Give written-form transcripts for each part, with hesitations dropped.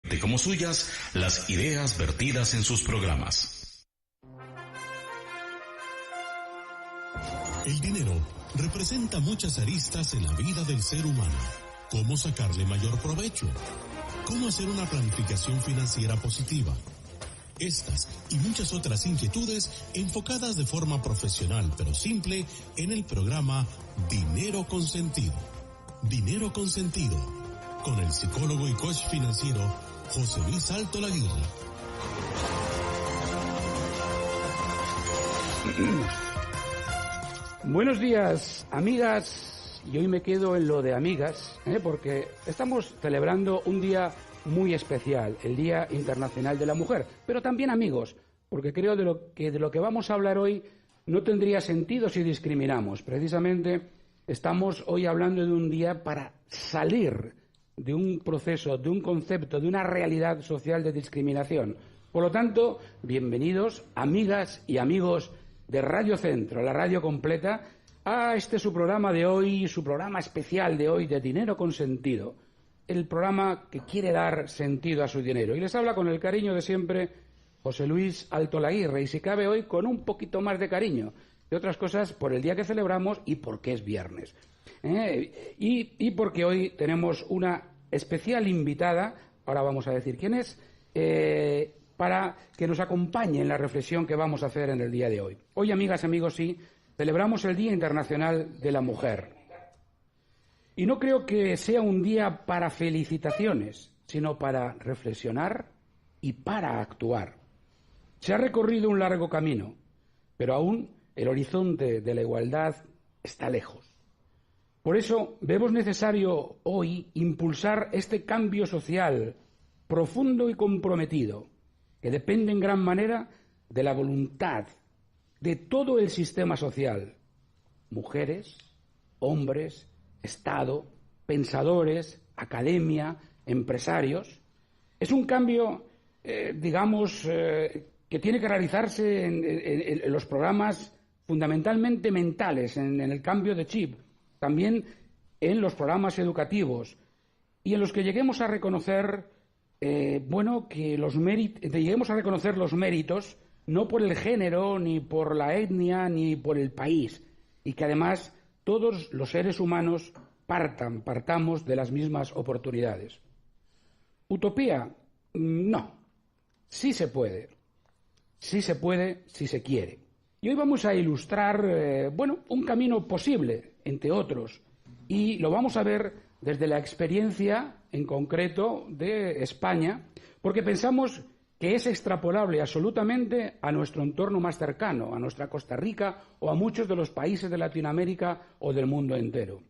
de como suyas las ideas vertidas en sus programas. El dinero representa muchas aristas en la vida del ser humano. ¿Cómo sacarle mayor provecho? ¿Cómo hacer una planificación financiera positiva? Estas y muchas otras inquietudes enfocadas de forma profesional pero simple en el programa Dinero con Sentido. Dinero con Sentido, con el psicólogo y coach financiero José Luis Altolaguirre. Buenos días, amigas, y hoy me quedo en lo de amigas, porque estamos celebrando un día muy especial, el Día Internacional de la Mujer, pero también amigos, porque creo de lo que vamos a hablar hoy no tendría sentido si discriminamos. Precisamente estamos hoy hablando de un día para salir de un proceso, de un concepto, de una realidad social de discriminación. Por lo tanto, bienvenidos, amigas y amigos de Radio Centro, la radio completa, a su programa de hoy, su programa especial de hoy de Dinero con Sentido, el programa que quiere dar sentido a su dinero. Y les habla con el cariño de siempre José Luis Altolaguirre, y si cabe hoy con un poquito más de cariño, de otras cosas por el día que celebramos y porque es viernes. Y porque hoy tenemos una especial invitada, ahora vamos a decir quién es, para que nos acompañe en la reflexión que vamos a hacer en el día de hoy. Hoy, amigas y amigos, sí, celebramos el Día Internacional de la Mujer. Y no creo que sea un día para felicitaciones, sino para reflexionar y para actuar. Se ha recorrido un largo camino, pero aún el horizonte de la igualdad está lejos. Por eso vemos necesario hoy impulsar este cambio social profundo y comprometido, que depende en gran manera de la voluntad de todo el sistema social, mujeres, hombres, Estado, pensadores, academia, empresarios. Es un cambio, que tiene que realizarse en los programas fundamentalmente mentales, en el cambio de chip, también en los programas educativos, y en los que lleguemos a reconocer, lleguemos a reconocer los méritos, no por el género, ni por la etnia, ni por el país, y que además todos los seres humanos partamos de las mismas oportunidades. ¿Utopía? No. Sí se puede. Sí se puede, si se quiere. Y hoy vamos a ilustrar, un camino posible, entre otros, y lo vamos a ver desde la experiencia, en concreto, de España, porque pensamos que es extrapolable absolutamente a nuestro entorno más cercano, a nuestra Costa Rica o a muchos de los países de Latinoamérica o del mundo entero.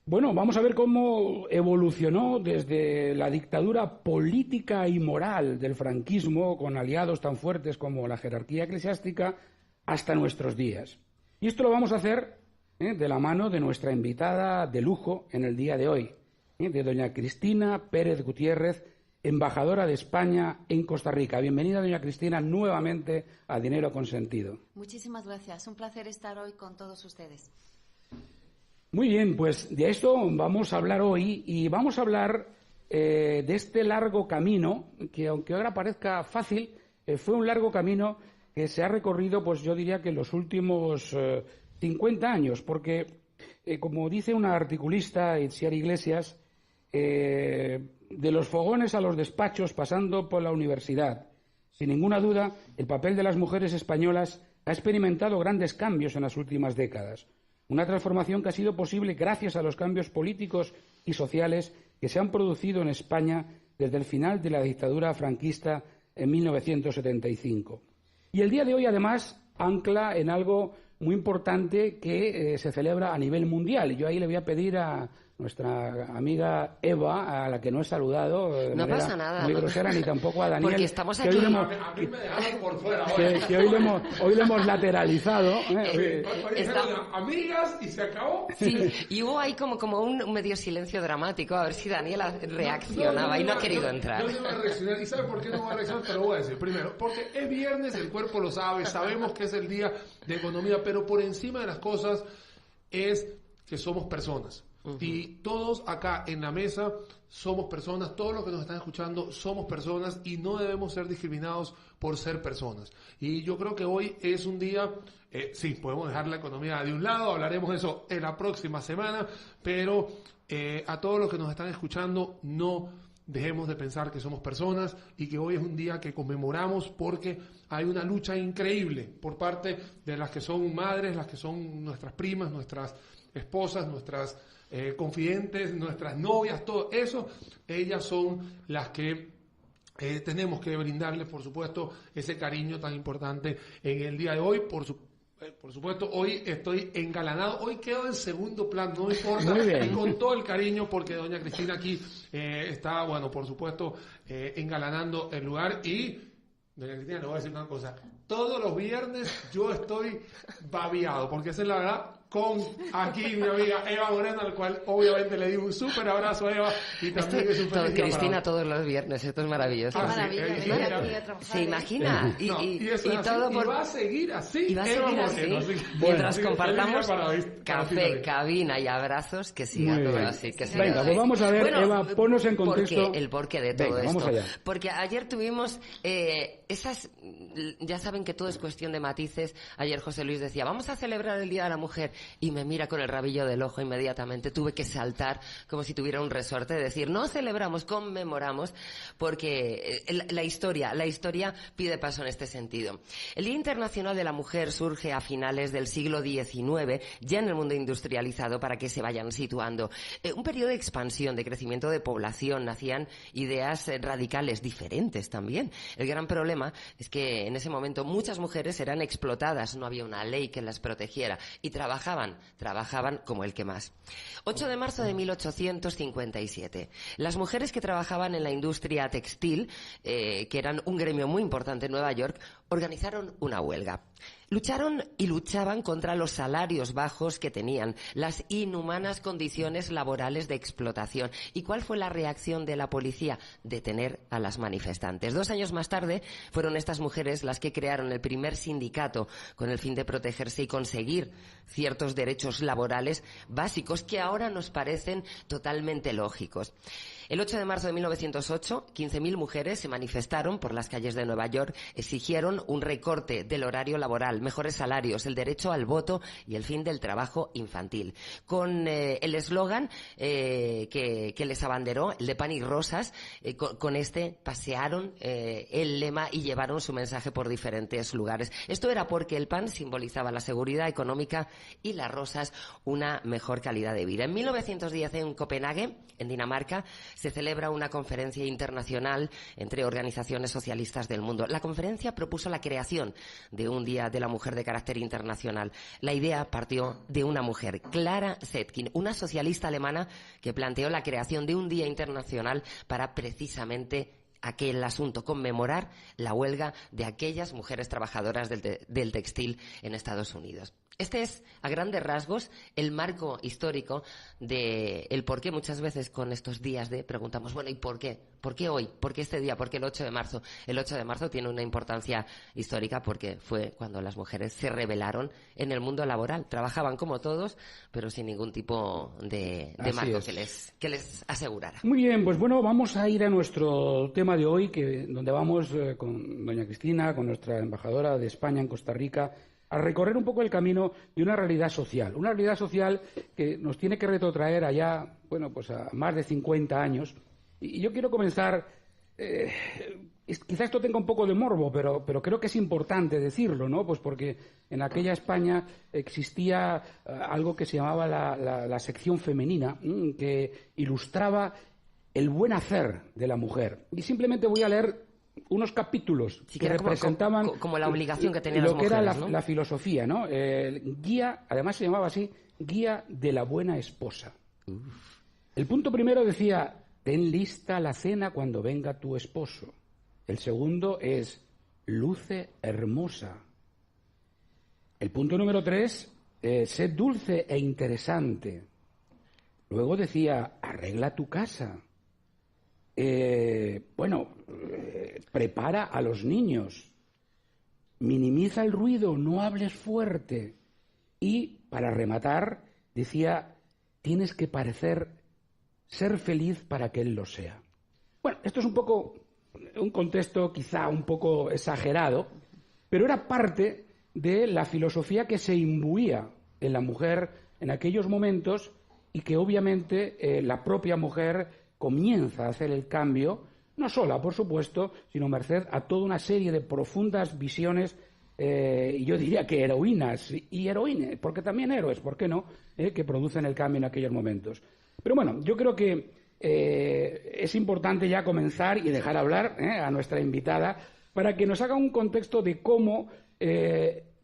Bueno, vamos a ver cómo evolucionó desde la dictadura política y moral del franquismo, con aliados tan fuertes como la jerarquía eclesiástica, hasta nuestros días. Y esto lo vamos a hacer de la mano de nuestra invitada de lujo en el día de hoy, de doña Cristina Pérez Gutiérrez, embajadora de España en Costa Rica. Bienvenida, doña Cristina, nuevamente a Dinero con Sentido. Muchísimas gracias. Un placer estar hoy con todos ustedes. Muy bien, pues de esto vamos a hablar hoy, y vamos a hablar de este largo camino, que aunque ahora parezca fácil, fue un largo camino que se ha recorrido, pues yo diría que en los últimos 50 años, porque, como dice una articulista, Itziar Iglesias, de los fogones a los despachos, pasando por la universidad, sin ninguna duda, el papel de las mujeres españolas ha experimentado grandes cambios en las últimas décadas. Una transformación que ha sido posible gracias a los cambios políticos y sociales que se han producido en España desde el final de la dictadura franquista en 1975. Y el día de hoy, además, ancla en algo muy importante que se celebra a nivel mundial. Y yo ahí le voy a pedir a nuestra amiga Eva, a la que no he saludado de no manera pasa nada, muy grosera, ni tampoco a Daniel, porque estamos aquí. A mí me dejaron por fuera. Que hoy lo hemos lateralizado. Amigas, y se acabó. Sí, y hubo ahí como un medio silencio dramático, a ver si Daniela reaccionaba, y no ha querido entrar. Yo no voy a reaccionar. ¿Y sabe por qué no voy a reaccionar? Te lo voy a decir. Primero, porque es viernes, el cuerpo lo sabe, sabemos que es el día de economía, pero por encima de las cosas es que somos personas. Y todos acá en la mesa somos personas, todos los que nos están escuchando somos personas y no debemos ser discriminados por ser personas. Y yo creo que hoy es un día, sí, podemos dejar la economía de un lado, hablaremos de eso en la próxima semana, pero a todos los que nos están escuchando, no dejemos de pensar que somos personas y que hoy es un día que conmemoramos porque hay una lucha increíble por parte de las que son madres, las que son nuestras primas, nuestras esposas, nuestras confidentes, nuestras novias, todo eso. Ellas son las que tenemos que brindarles, por supuesto, ese cariño tan importante en el día de hoy. Por supuesto, hoy estoy engalanado, hoy quedo en segundo plano, no importa, y con todo el cariño, porque doña Cristina aquí está, bueno, por supuesto, engalanando el lugar. Y, doña Cristina, le voy a decir una cosa, todos los viernes yo estoy babiado, porque esa es la verdad, con aquí mi amiga Eva Moreno, al cual obviamente le di un súper abrazo a Eva, y también es un feliz día Cristina para todos los viernes, esto es maravilloso. Sí, ¿Se imagina? y Todo por... va a seguir así, Y va a Eva seguir Moreno, así. así. Mientras Bueno, compartamos para café, cabina y abrazos, que siga Muy todo bien. así. Que siga Venga, todo pues vamos a ver, Bueno, Eva, ponnos en contexto. El porqué de todo Venga, vamos esto. allá. Porque ayer tuvimos esas... Ya saben que todo es cuestión de matices. Ayer José Luis decía, vamos a celebrar el Día de la Mujer. Y me mira con el rabillo del ojo inmediatamente. Tuve que saltar como si tuviera un resorte, de decir, no celebramos, conmemoramos, porque la historia pide paso en este sentido. El Día Internacional de la Mujer surge a finales del siglo XIX, ya en el mundo industrializado, para que se vayan situando. Un periodo de expansión, de crecimiento de población, nacían ideas radicales, diferentes también. El gran problema es que en ese momento muchas mujeres eran explotadas, no había una ley que las protegiera y trabajaban como el que más. 8 de marzo de 1857. Las mujeres que trabajaban en la industria textil, que eran un gremio muy importante en Nueva York, organizaron una huelga. Lucharon y luchaban contra los salarios bajos que tenían, las inhumanas condiciones laborales de explotación. ¿Y cuál fue la reacción de la policía? Detener a las manifestantes. 2 años más tarde fueron estas mujeres las que crearon el primer sindicato con el fin de protegerse y conseguir ciertos derechos laborales básicos que ahora nos parecen totalmente lógicos. El 8 de marzo de 1908, 15.000 mujeres se manifestaron por las calles de Nueva York, exigieron un recorte del horario laboral, mejores salarios, el derecho al voto y el fin del trabajo infantil. Con el eslogan que les abanderó, el de pan y rosas, con este pasearon el lema y llevaron su mensaje por diferentes lugares. Esto era porque el pan simbolizaba la seguridad económica y las rosas una mejor calidad de vida. En 1910, en Copenhague, en Dinamarca, se celebra una conferencia internacional entre organizaciones socialistas del mundo. La conferencia propuso la creación de un Día de la Mujer de carácter internacional. La idea partió de una mujer, Clara Zetkin, una socialista alemana que planteó la creación de un Día internacional para precisamente aquel asunto, conmemorar la huelga de aquellas mujeres trabajadoras del textil en Estados Unidos. Este es, a grandes rasgos, el marco histórico de el por qué muchas veces con estos días preguntamos, bueno, ¿y por qué? ¿Por qué hoy? ¿Por qué este día? ¿Por qué el 8 de marzo? El 8 de marzo tiene una importancia histórica porque fue cuando las mujeres se rebelaron en el mundo laboral. Trabajaban como todos, pero sin ningún tipo de marco que les asegurara. Muy bien, pues bueno, vamos a ir a nuestro tema de hoy, donde vamos con doña Cristina, con nuestra embajadora de España en Costa Rica, a recorrer un poco el camino de una realidad social que nos tiene que retrotraer allá, bueno, pues a más de 50 años. Y yo quiero comenzar, quizá esto tenga un poco de morbo, pero creo que es importante decirlo, ¿no? Pues porque en aquella España existía algo que se llamaba la sección femenina, que ilustraba el buen hacer de la mujer. Y simplemente voy a leer unos capítulos que representaban como la obligación que tenían las mujeres, lo que era ¿no? la filosofía, ¿no? Guía, además se llamaba así, Guía de la buena esposa. El punto primero decía, ten lista la cena cuando venga tu esposo. El segundo es, luce hermosa. El punto número 3, sé dulce e interesante. Luego decía, arregla tu casa. Prepara a los niños, minimiza el ruido, no hables fuerte. Y, para rematar, decía, tienes que parecer ser feliz para que él lo sea. Bueno, esto es un poco un contexto quizá un poco exagerado, pero era parte de la filosofía que se imbuía en la mujer en aquellos momentos y que obviamente la propia mujer comienza a hacer el cambio, no sola, por supuesto, sino merced a toda una serie de profundas visiones, y yo diría que heroínas y heroínas, porque también héroes, ¿por qué no?, que producen el cambio en aquellos momentos. Pero bueno, yo creo que es importante ya comenzar y dejar hablar a nuestra invitada para que nos haga un contexto de cómo,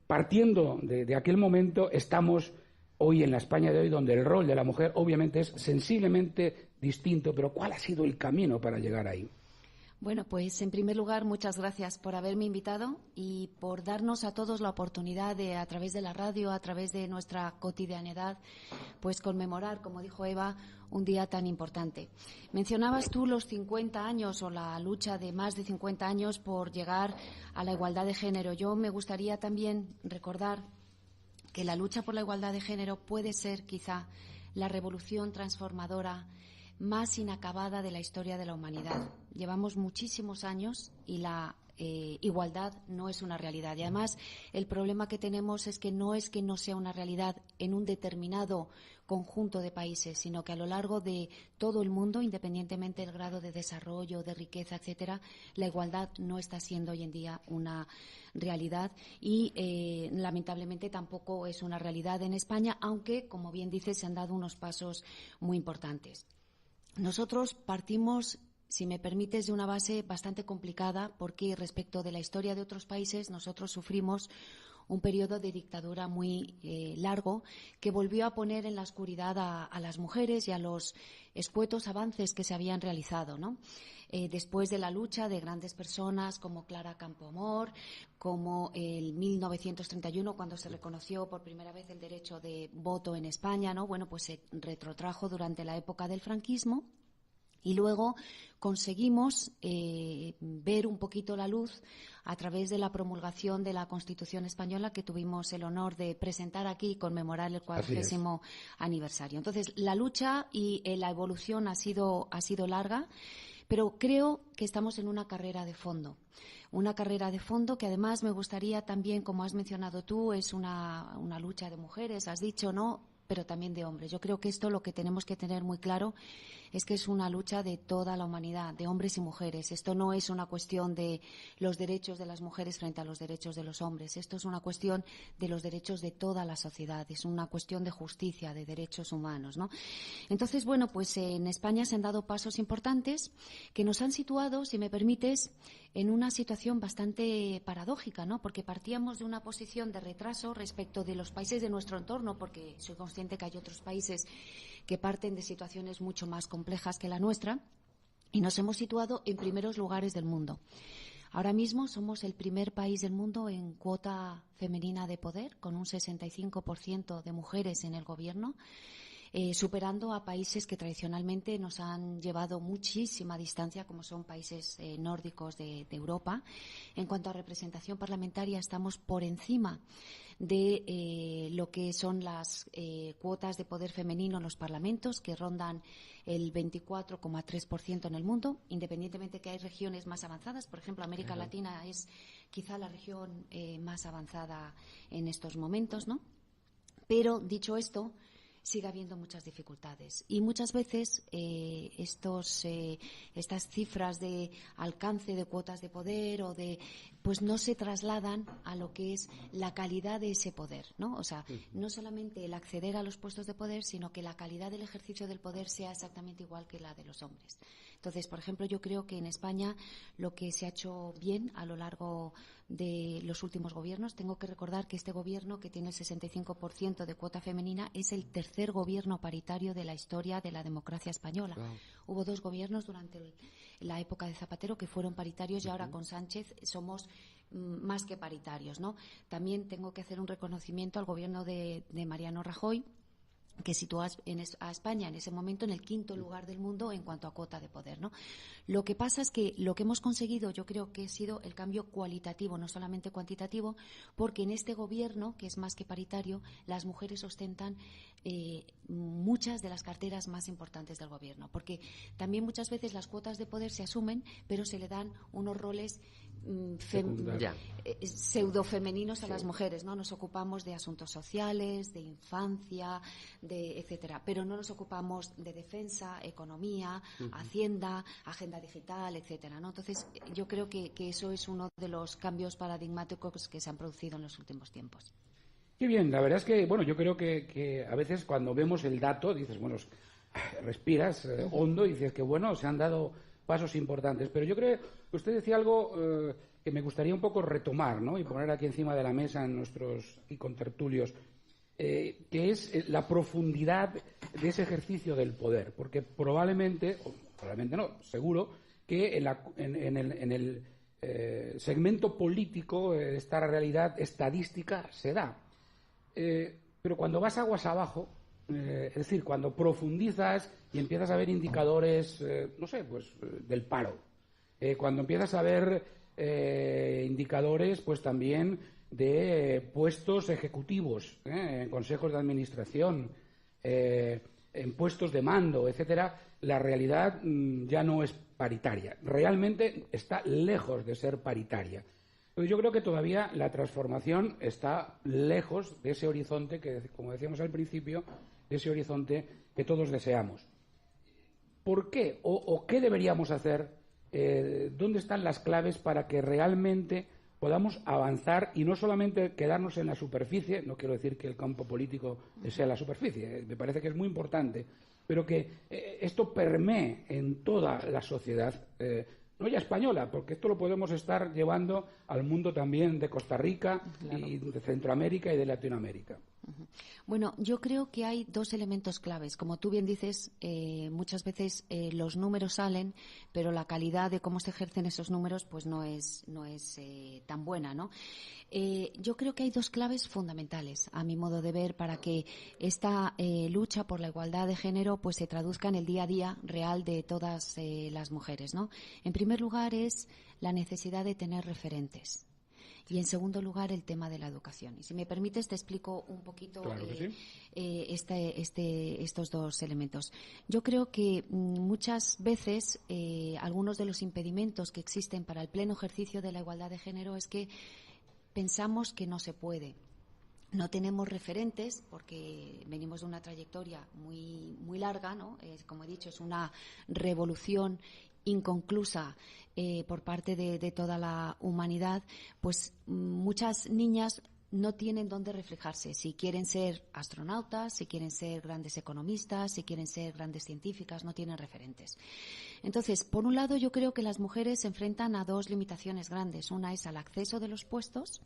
partiendo de aquel momento, estamos hoy en la España de hoy, donde el rol de la mujer obviamente es sensiblemente distinto, pero ¿cuál ha sido el camino para llegar ahí? Bueno, pues en primer lugar, muchas gracias por haberme invitado y por darnos a todos la oportunidad de, a través de la radio, a través de nuestra cotidianidad, pues conmemorar, como dijo Eva, un día tan importante. Mencionabas tú los 50 años o la lucha de más de 50 años por llegar a la igualdad de género. Yo me gustaría también recordar que la lucha por la igualdad de género puede ser quizá la revolución transformadora más inacabada de la historia de la humanidad. Llevamos muchísimos años y la igualdad no es una realidad. Y además, el problema que tenemos es que no sea una realidad en un determinado conjunto de países, sino que a lo largo de todo el mundo, independientemente del grado de desarrollo, de riqueza, etcétera, la igualdad no está siendo hoy en día una realidad y lamentablemente tampoco es una realidad en España, aunque, como bien dices, se han dado unos pasos muy importantes. Nosotros partimos, si me permites, de una base bastante complicada porque respecto de la historia de otros países nosotros sufrimos un periodo de dictadura muy largo que volvió a poner en la oscuridad a las mujeres y a los escuetos avances que se habían realizado, ¿no? Después de la lucha de grandes personas como Clara Campoamor, como el 1931, cuando se reconoció por primera vez el derecho de voto en España, ¿no? Bueno, pues se retrotrajo durante la época del franquismo y luego conseguimos ver un poquito la luz a través de la promulgación de la Constitución española que tuvimos el honor de presentar aquí y conmemorar el 40º aniversario. Entonces, la lucha y la evolución ha sido larga, pero creo que estamos en una carrera de fondo. Una carrera de fondo que además me gustaría también, como has mencionado tú, es una lucha de mujeres, has dicho, ¿no?, pero también de hombres. Yo creo que esto lo que tenemos que tener muy claro es que es una lucha de toda la humanidad, de hombres y mujeres. Esto no es una cuestión de los derechos de las mujeres frente a los derechos de los hombres. Esto es una cuestión de los derechos de toda la sociedad. Es una cuestión de justicia, de derechos humanos, ¿no? Entonces, bueno, pues en España se han dado pasos importantes que nos han situado, si me permites, en una situación bastante paradójica, ¿no? Porque partíamos de una posición de retraso respecto de los países de nuestro entorno, porque soy consciente que hay otros países que parten de situaciones mucho más complejas que la nuestra, y nos hemos situado en primeros lugares del mundo. Ahora mismo somos el primer país del mundo en cuota femenina de poder, con un 65% de mujeres en el gobierno, superando a países que tradicionalmente nos han llevado muchísima distancia, como son países nórdicos de Europa. En cuanto a representación parlamentaria, estamos por encima de lo que son las cuotas de poder femenino en los parlamentos, que rondan el 24,3% en el mundo, independientemente que hay regiones más avanzadas. Por ejemplo, América Latina es quizá la región más avanzada en estos momentos, ¿no? Pero, dicho esto, sigue habiendo muchas dificultades y muchas veces estas cifras de alcance de cuotas de poder o pues no se trasladan a lo que es la calidad de ese poder, ¿no? O sea, no solamente el acceder a los puestos de poder, sino que la calidad del ejercicio del poder sea exactamente igual que la de los hombres. Entonces, por ejemplo, yo creo que en España lo que se ha hecho bien a lo largo de los últimos gobiernos, tengo que recordar que este gobierno, que tiene el 65% de cuota femenina, es el tercer gobierno paritario de la historia de la democracia española. Wow. Hubo 2 gobiernos durante la época de Zapatero que fueron paritarios y ahora con Sánchez somos más que paritarios, ¿no? También tengo que hacer un reconocimiento al gobierno de Mariano Rajoy, que situó a España en ese momento en el 5º lugar del mundo en cuanto a cuota de poder, ¿no? Lo que pasa es que lo que hemos conseguido, yo creo que ha sido el cambio cualitativo, no solamente cuantitativo, porque en este gobierno, que es más que paritario, las mujeres ostentan muchas de las carteras más importantes del gobierno, porque también muchas veces las cuotas de poder se asumen, pero se le dan unos roles pseudo-femeninos a las mujeres, ¿no? Nos ocupamos de asuntos sociales, de infancia, de etcétera, pero no nos ocupamos de defensa, economía, hacienda, agenda digital, etcétera, ¿no? Entonces, yo creo que eso es uno de los cambios paradigmáticos que se han producido en los últimos tiempos. Qué bien, la verdad es que, bueno, yo creo que a veces cuando vemos el dato, dices, bueno, respiras hondo y dices que, bueno, se han dado pasos importantes. Pero yo creo que usted decía algo que me gustaría un poco retomar, ¿no? Y poner aquí encima de la mesa en nuestros contertulios, que es la profundidad de ese ejercicio del poder. Porque probablemente, o probablemente no, seguro, que en el segmento político esta realidad estadística se da. Pero cuando vas aguas abajo, es decir, cuando profundizas y empiezas a ver indicadores, no sé, pues del paro, cuando empiezas a ver indicadores, pues también de puestos ejecutivos, en consejos de administración, en puestos de mando, etcétera, la realidad ya no es paritaria. Realmente está lejos de ser paritaria. Yo creo que todavía la transformación está lejos de ese horizonte que, como decíamos al principio, de ese horizonte que todos deseamos. ¿Por qué? ¿O qué deberíamos hacer? ¿Dónde están las claves para que realmente podamos avanzar y no solamente quedarnos en la superficie? No quiero decir que el campo político sea la superficie, me parece que es muy importante, pero que esto permee en toda la sociedad, no ya española, porque esto lo podemos estar llevando al mundo también de Costa Rica, claro, y de Centroamérica y de Latinoamérica. Bueno, yo creo que hay dos elementos claves. Como tú bien dices, muchas veces los números salen, pero la calidad de cómo se ejercen esos números pues no es tan buena, ¿no? Yo creo que hay dos claves fundamentales, a mi modo de ver, para que esta lucha por la igualdad de género pues se traduzca en el día a día real de todas las mujeres, ¿no? En primer lugar es la necesidad de tener referentes. Y, en segundo lugar, el tema de la educación. Y si me permites, te explico un poquito claro que sí. Estos dos elementos. Yo creo que muchas veces algunos de los impedimentos que existen para el pleno ejercicio de la igualdad de género es que pensamos que no se puede. No tenemos referentes porque venimos de una trayectoria muy, muy larga, ¿no? Como he dicho, es una revolución inconclusa por parte de toda la humanidad, pues muchas niñas no tienen dónde reflejarse. Si quieren ser astronautas, si quieren ser grandes economistas, si quieren ser grandes científicas, no tienen referentes. Entonces, por un lado, yo creo que las mujeres se enfrentan a dos limitaciones grandes. Una es al acceso de los puestos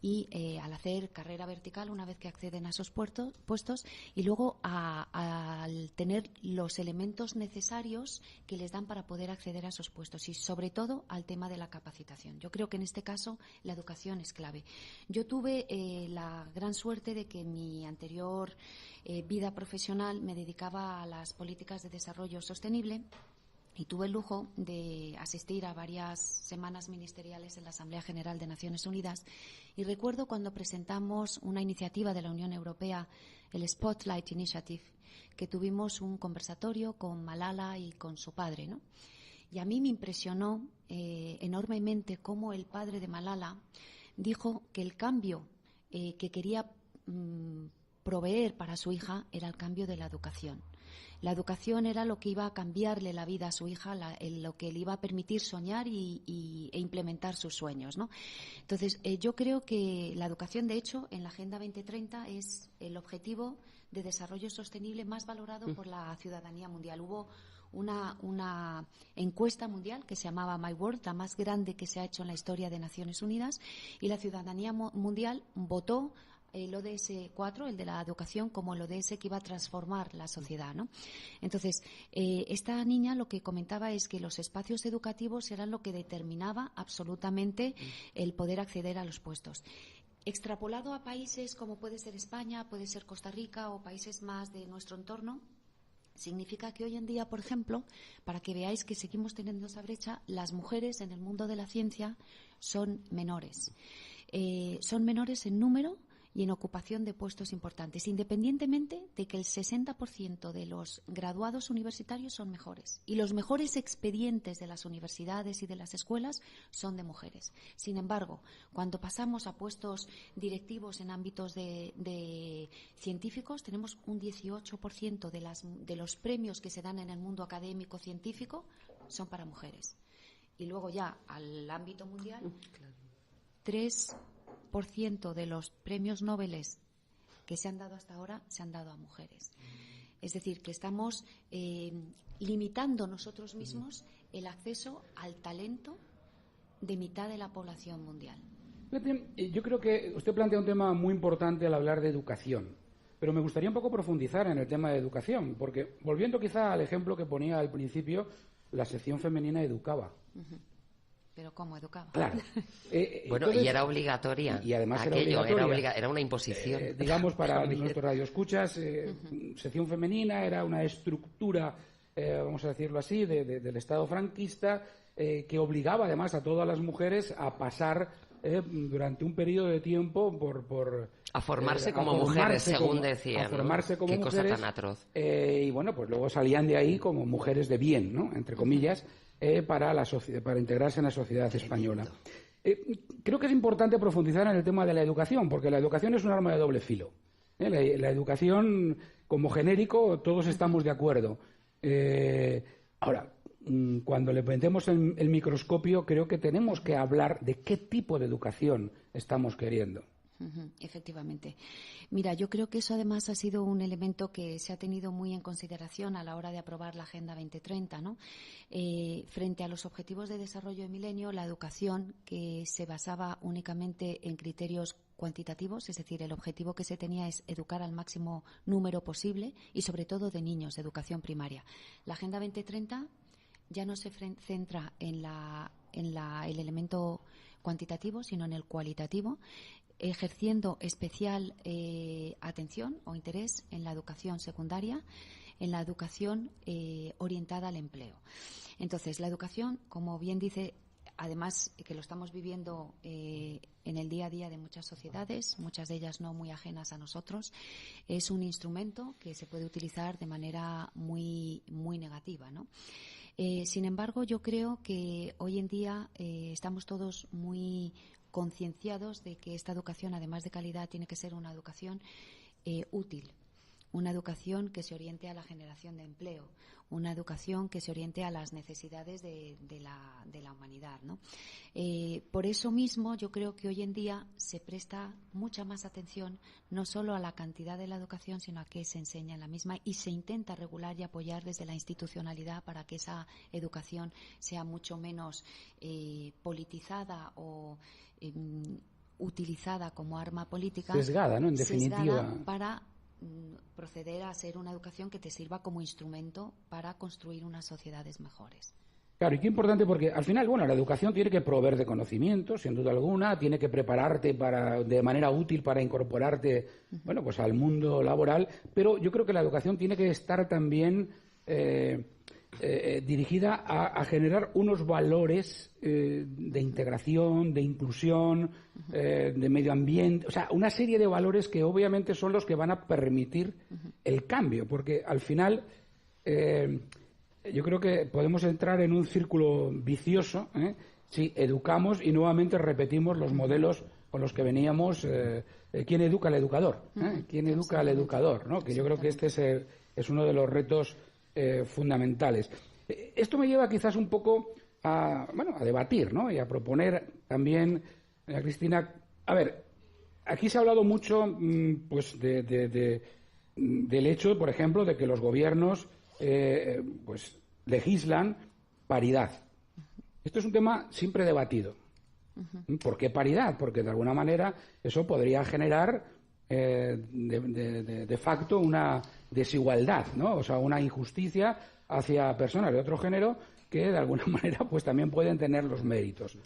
y al hacer carrera vertical una vez que acceden a esos puestos y luego al tener los elementos necesarios que les dan para poder acceder a esos puestos y sobre todo al tema de la capacitación. Yo creo que en este caso la educación es clave. Yo tuve la gran suerte de que en mi anterior vida profesional me dedicaba a las políticas de desarrollo sostenible. Y tuve el lujo de asistir a varias semanas ministeriales en la Asamblea General de Naciones Unidas. Y recuerdo cuando presentamos una iniciativa de la Unión Europea, el Spotlight Initiative, que tuvimos un conversatorio con Malala y con su padre, ¿no? Y a mí me impresionó enormemente cómo el padre de Malala dijo que el cambio que quería proveer para su hija era el cambio de la educación. La educación era lo que iba a cambiarle la vida a su hija, lo que le iba a permitir soñar e implementar sus sueños, ¿no? Entonces, yo creo que la educación, de hecho, en la Agenda 2030 es el objetivo de desarrollo sostenible más valorado por la ciudadanía mundial. Hubo una encuesta mundial que se llamaba My World, la más grande que se ha hecho en la historia de Naciones Unidas, y la ciudadanía mundial votó el ODS 4, el de la educación, como el ODS que iba a transformar la sociedad, ¿no? Entonces, esta niña lo que comentaba es que los espacios educativos eran lo que determinaba absolutamente el poder acceder a los puestos. Extrapolado a países como puede ser España, puede ser Costa Rica o países más de nuestro entorno, significa que hoy en día, por ejemplo, para que veáis que seguimos teniendo esa brecha, las mujeres en el mundo de la ciencia son menores. Son menores en número y en ocupación de puestos importantes, independientemente de que el 60% de los graduados universitarios son mejores. Y los mejores expedientes de las universidades y de las escuelas son de mujeres. Sin embargo, cuando pasamos a puestos directivos en ámbitos de científicos, tenemos un 18% de los premios que se dan en el mundo académico científico son para mujeres. Y luego ya al ámbito mundial, 3% de los premios Nobel que se han dado hasta ahora se han dado a mujeres. Es decir, que estamos limitando nosotros mismos el acceso al talento de mitad de la población mundial. Yo creo que usted plantea un tema muy importante al hablar de educación, pero me gustaría un poco profundizar en el tema de educación, porque volviendo quizá al ejemplo que ponía al principio, la sección femenina educaba. Uh-huh. ¿Pero cómo educaba? Claro. Bueno, entonces, y era obligatoria. Y además aquello, era obligatoria. Era una imposición. Digamos, para nuestros radioescuchas, sección femenina era una estructura, vamos a decirlo así, del Estado franquista, que obligaba además a todas las mujeres a pasar durante un periodo de tiempo a formarse como mujeres, según decían. A formarse como Qué mujeres. Qué cosa tan atroz. Y bueno, pues luego salían de ahí como mujeres de bien, ¿no? Entre comillas. Para integrarse en la sociedad española. Creo que es importante profundizar en el tema de la educación, porque la educación es un arma de doble filo. La educación, como genérico, todos estamos de acuerdo. Ahora, cuando le metemos el microscopio, creo que tenemos que hablar de qué tipo de educación estamos queriendo. Efectivamente. Mira, yo creo que eso además ha sido un elemento que se ha tenido muy en consideración a la hora de aprobar la Agenda 2030, ¿no? Frente a los objetivos de desarrollo del milenio, la educación que se basaba únicamente en criterios cuantitativos, es decir, el objetivo que se tenía es educar al máximo número posible y sobre todo de niños, de educación primaria. La Agenda 2030 ya no se centra en el elemento cuantitativo, sino en el cualitativo, ejerciendo especial atención o interés en la educación secundaria, en la educación orientada al empleo. Entonces, la educación, como bien dice, además que lo estamos viviendo en el día a día de muchas sociedades, muchas de ellas no muy ajenas a nosotros, es un instrumento que se puede utilizar de manera muy, muy negativa, ¿no? Sin embargo, yo creo que hoy en día estamos todos muy concienciados de que esta educación, además de calidad, tiene que ser una educación útil, una educación que se oriente a la generación de empleo, una educación que se oriente a las necesidades de la humanidad, ¿no? Por eso mismo yo creo que hoy en día se presta mucha más atención no solo a la cantidad de la educación, sino a qué se enseña en la misma, y se intenta regular y apoyar desde la institucionalidad para que esa educación sea mucho menos politizada o utilizada como arma política. Sesgada, ¿no? En definitiva. Sesgada para proceder a ser una educación que te sirva como instrumento para construir unas sociedades mejores. Claro, y qué importante, porque al final, bueno, la educación tiene que proveer de conocimiento, sin duda alguna, tiene que prepararte de manera útil para incorporarte, bueno, pues al mundo laboral, pero yo creo que la educación tiene que estar también dirigida a generar unos valores de integración, de inclusión, de medio ambiente, o sea, una serie de valores que obviamente son los que van a permitir el cambio, porque al final yo creo que podemos entrar en un círculo vicioso si educamos y nuevamente repetimos los modelos con los que veníamos. ¿Quién educa al educador? ¿Quién educa al educador? ¿No? Que yo creo que este es uno de los retos fundamentales. Esto me lleva quizás un poco a debatir, ¿no? Y a proponer también, Cristina, a ver, aquí se ha hablado mucho pues del hecho, por ejemplo, de que los gobiernos pues legislan paridad. Esto es un tema siempre debatido. ¿Por qué paridad? Porque de alguna manera eso podría generar de facto una desigualdad, ¿no? O sea, una injusticia hacia personas de otro género que de alguna manera pues también pueden tener los méritos.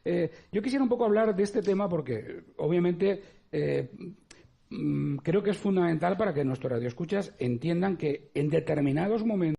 Yo quisiera un poco hablar de este tema porque, obviamente, creo que es fundamental para que nuestros radioescuchas entiendan que en determinados momentos